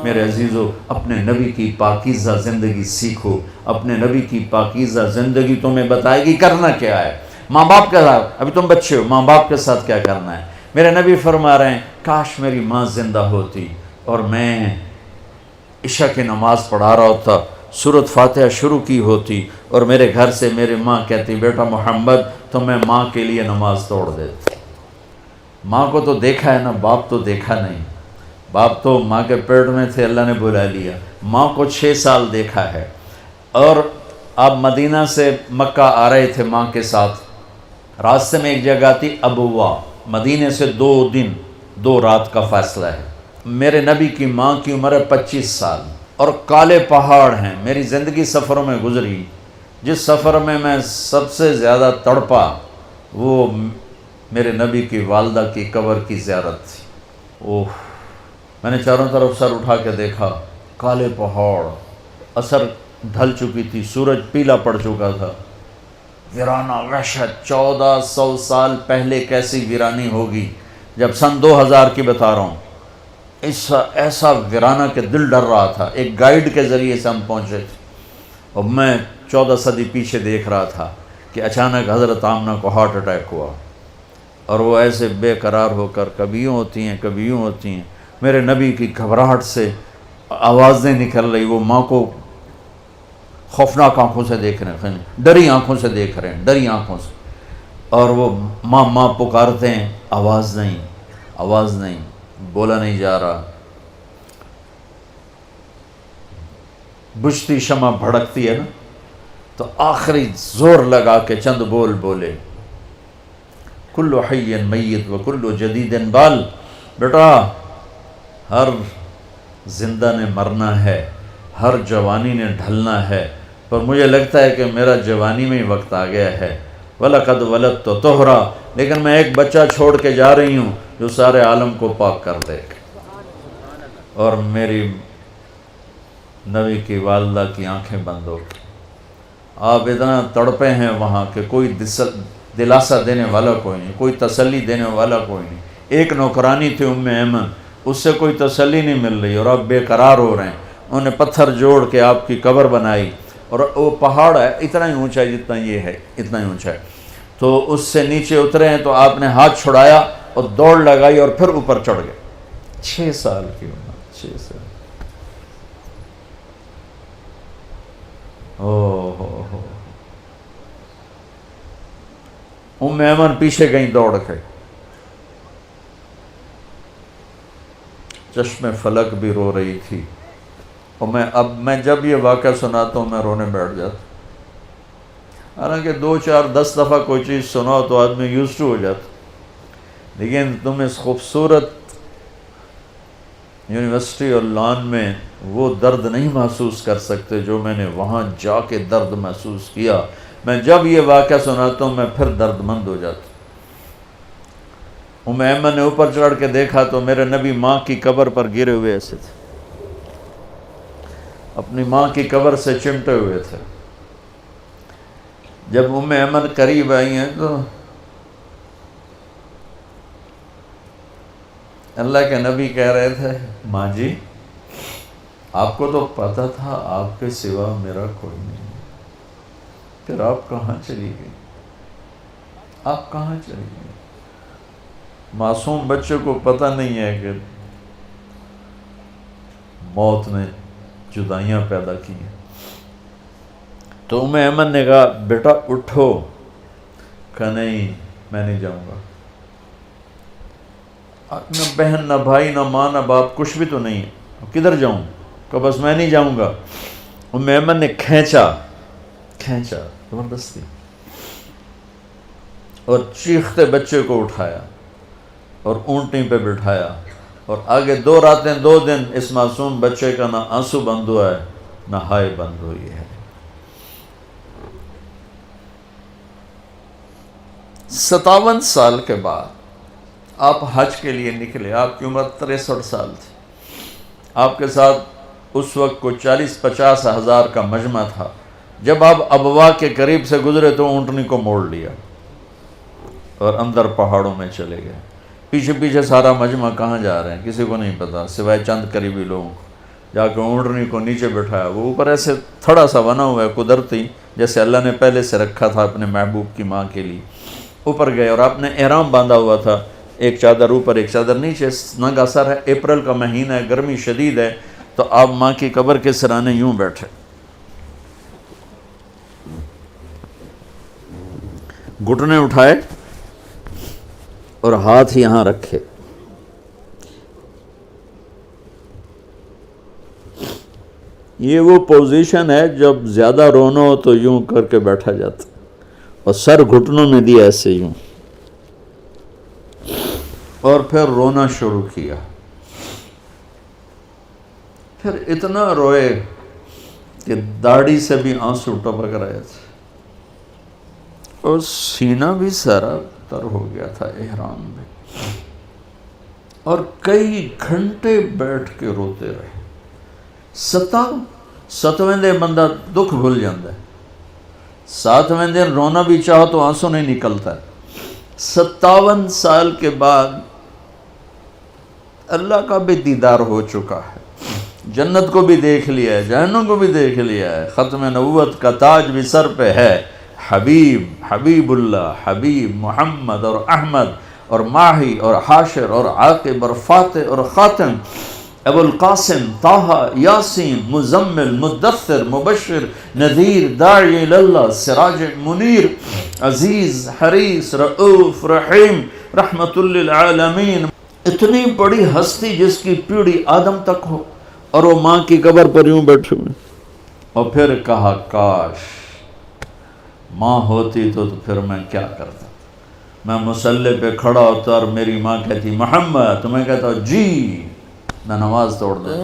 میرے عزیزو، اپنے نبی کی پاکیزہ زندگی سیکھو. اپنے نبی کی پاکیزہ زندگی تمہیں بتائے گی کرنا کیا ہے. ماں باپ کے ساتھ، ابھی تم بچے ہو، ماں باپ کے ساتھ کیا کرنا ہے. میرے نبی فرما رہے ہیں کاش میری ماں زندہ ہوتی اور میں عشاء کی نماز پڑھا رہا ہوتا، سورۃ فاتحہ شروع کی ہوتی اور میرے گھر سے میری ماں کہتی بیٹا محمد تو میں ماں کے لیے نماز توڑ دیتا. ماں کو تو دیکھا ہے نا، باپ تو دیکھا نہیں. باپ تو ماں کے پیٹ میں تھے، اللہ نے بلا لیا. ماں کو 6 سال دیکھا ہے. اور آپ مدینہ سے مکہ آ رہے تھے ماں کے ساتھ. راستے میں ایک جگہ تھی ابوا، مدینے سے 2 دن 2 رات کا فاصلہ ہے. میرے نبی کی ماں کی عمر ہے 25 سال اور کالے پہاڑ ہیں. میری زندگی سفروں میں گزری، جس سفر میں میں سب سے زیادہ تڑپا وہ میرے نبی کی والدہ کی قبر کی زیارت تھی. اوہ، میں نے چاروں طرف سر اٹھا کے دیکھا، کالے پہاڑ، عصر ڈھل چکی تھی، سورج پیلا پڑ چکا تھا. ویرانہ وحشت. 1400 سال پہلے کیسی ویرانی ہوگی، جب سن 2000 کی بتا رہا ہوں. ایسا ویرانہ کہ دل ڈر رہا تھا. ایک گائیڈ کے ذریعے سے ہم پہنچے تھے اور میں 14 صدی پیچھے دیکھ رہا تھا کہ اچانک حضرت آمنہ کو ہارٹ اٹیک ہوا اور وہ ایسے بے قرار ہو کر کبھی یوں ہوتی ہیں کبھی یوں ہوتی ہیں. میرے نبی کی گھبراہٹ سے آوازیں نکل رہی. وہ ماں کو خوفناک آنکھوں سے دیکھ رہے ہیں، ڈری آنکھوں سے دیکھ رہے ہیں، ڈری آنکھوں سے. اور وہ ماں ماں پکارتے ہیں، آواز نہیں، آواز نہیں، بولا نہیں جا رہا. بجھتی شمع بھڑکتی ہے نا، تو آخری زور لگا کے چند بول بولے، کل حی میت و کل جدید بال. بیٹا ہر زندہ نے مرنا ہے، ہر جوانی نے ڈھلنا ہے، پر مجھے لگتا ہے کہ میرا جوانی میں ہی وقت آ گیا ہے. وَلَقَدْ وَلَدْتُ طُہْرًا، لیکن میں ایک بچہ چھوڑ کے جا رہی ہوں جو سارے عالم کو پاک کر دے. اور میری نبی کی والدہ کی آنکھیں بند ہو گئی. آپ اتنا تڑپے ہیں وہاں کہ کوئی دلاسا دینے والا کوئی نہیں، کوئی تسلی دینے والا کوئی نہیں. ایک نوکرانی تھی ام ایمن، اس سے کوئی تسلی نہیں مل رہی اور آپ بے قرار ہو رہے ہیں. انہوں نے پتھر جوڑ کے آپ کی قبر بنائی اور وہ پہاڑ ہے اتنا ہی اونچا ہے جتنا یہ ہے، اتنا ہی اونچا ہے. تو اس سے نیچے اترے ہیں تو آپ نے ہاتھ چھڑایا اور دوڑ لگائی اور پھر اوپر چڑھ گئے. 6 سال کی عمر، 6 سال. ہو ام ایمن پیچھے گئیں دوڑ کے. چشم فلک بھی رو رہی تھی. اور میں جب یہ واقعہ سناتا ہوں میں رونے بیٹھ جاتا. حالانکہ 2 4 10 دفعہ کوئی چیز سناؤ تو آدمی یوز ٹو ہو جاتا، لیکن تم اس خوبصورت یونیورسٹی اور لان میں وہ درد نہیں محسوس کر سکتے جو میں نے وہاں جا کے درد محسوس کیا. میں جب یہ واقعہ سناتا ہوں میں پھر درد مند ہو جاتا. ام ایمن نے اوپر چڑھ کے دیکھا تو میرے نبی ماں کی قبر پر گرے ہوئے ایسے تھے، اپنی ماں کی قبر سے چمٹے ہوئے تھے. جب ام ایمن قریب آئی ہیں تو اللہ کے نبی کہہ رہے تھے ماں جی آپ کو تو پتہ تھا آپ کے سوا میرا کوئی نہیں، پھر آپ کہاں چلی گئی؟ آپ کہاں چلی گئی؟ معصوم بچے کو پتہ نہیں ہے کہ موت نے جدائیاں پیدا کی ہیں. تو ام ایمن نے کہا بیٹا اٹھو. کہا نہیں میں نہیں جاؤں گا. نہ بہن نہ بھائی نہ ماں نہ باپ کچھ بھی تو نہیں ہے، کدھر جاؤں؟ کہا بس میں نہیں جاؤں گا. ام ایمن نے کھینچا زبردستی اور چیختے بچے کو اٹھایا اور اونٹنی پہ بٹھایا اور آگے 2 راتیں 2 دن اس معصوم بچے کا نہ آنسو بند ہوا ہے نہ ہائے بند ہوئی ہے. 57 سال کے بعد آپ حج کے لیے نکلے. آپ کی عمر 63 سال تھی. آپ کے ساتھ اس وقت کو 40-50 ہزار کا مجمع تھا. جب آپ ابوا کے قریب سے گزرے تو اونٹنی کو موڑ لیا اور اندر پہاڑوں میں چلے گئے. پیچھے پیچھے سارا مجمع کہاں جا رہے ہیں کسی کو نہیں پتا سوائے چند قریبی لوگوں کو. جا کے اونٹنی کو نیچے بٹھایا, وہ اوپر ایسے تھوڑا سا بنا ہوا ہے قدرتی, جیسے اللہ نے پہلے سے رکھا تھا اپنے محبوب کی ماں کے لیے. اوپر گئے اور آپ نے احرام باندھا ہوا تھا, ایک چادر اوپر ایک چادر نیچے, ننگا سر ہے, اپریل کا مہینہ ہے, گرمی شدید ہے, تو آپ ماں کی قبر کے سرانے یوں بیٹھے, گھٹنے اٹھائے اور ہاتھ یہاں رکھے. یہ وہ پوزیشن ہے جب زیادہ رونا ہو تو یوں کر کے بیٹھا جاتا, اور سر گھٹنوں میں دیا ایسے یوں, اور پھر رونا شروع کیا. پھر اتنا روئے کہ داڑھی سے بھی آنسو ٹپک رہے تھے, اور سینہ بھی سارا تر ہو گیا تھا احرام میں, اور کئی گھنٹے بیٹھ کے روتے رہے. 7ویں دن بندہ دکھ بھول جاتا ہے, 7ویں دن رونا بھی چاہو تو آنسو نہیں نکلتا ہے. 57 سال کے بعد اللہ کا بھی دیدار ہو چکا ہے, جنت کو بھی دیکھ لیا ہے, جہنم کو بھی دیکھ لیا ہے, ختم نبوت کا تاج بھی سر پہ ہے. حبیب اللہ, حبیب محمد اور احمد اور ماہی اور حاشر اور عاقب اور فاتح اور خاتم, ابو القاسم, طٰہٰ, یاسین, مزمل, مدثر, مبشر, نذیر, داعی اللہ, سراج منیر, عزیز, حریص, رؤوف, رحیم, رحمت للعالمین. اتنی بڑی ہستی جس کی پیڑھی آدم تک ہو, اور وہ ماں کی قبر پر یوں بیٹھے ہوئے. اور پھر کہا کاش ماں ہوتی تو پھر میں کیا کرتا, میں مصلی پہ کھڑا ہوتا اور میری ماں کہتی محمد, تو میں کہتا جی, میں نماز توڑ دوں.